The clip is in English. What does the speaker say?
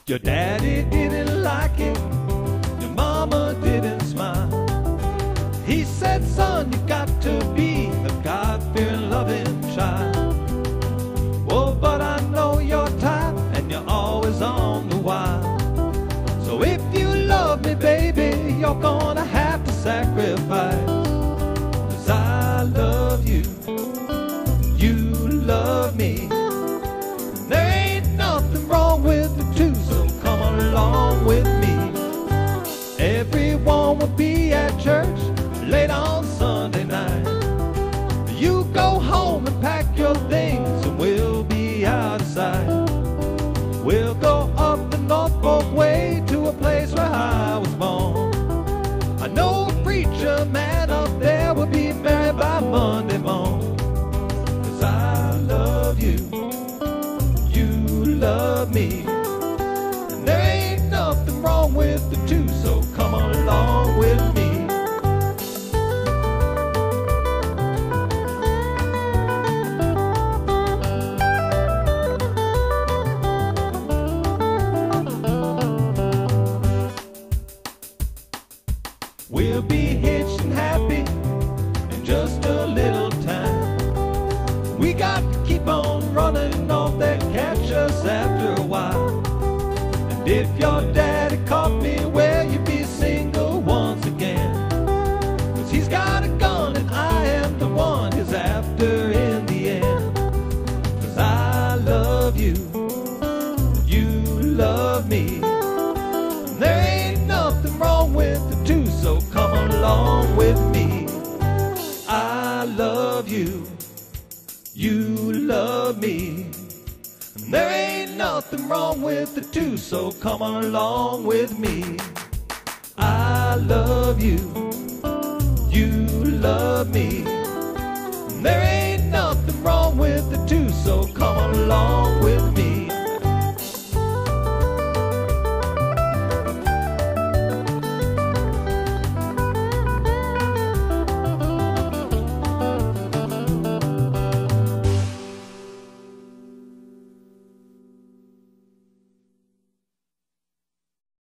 Your daddy didn't like it, your mama didn't smile. He said, son, you got to be a God-fearing, loving child. Oh, but I know your type, and you're always on the wild. So if you love me, baby, you're gonna have to sacrifice. 'Cause I love you, you love me. There ain't nothing wrong with the two, so come along with me. Everyone will be at church late on Sunday night. You go home and pack your things and we'll be outside. We'll go up the Norfolk Way to a place where I was born. I know a preacher man up there will be married by Monday morning. 'Cause I love you, you love me. And there ain't nothing wrong with the two, so come along with me. We'll be hitched and happy in just a little time. We got to keep on running or they'll catch us after a while. And if your daddy caught me, well, you'd be single once again. 'Cause he's got a gun and I am the one he's after in the end. 'Cause I love you, you love me. And there ain't nothing wrong with the two, so come along with me. I love you, you love me. And there ain't nothing wrong with the two, so come along with me. I love you, you love me. And there ain't nothing wrong with the two, so come along with me.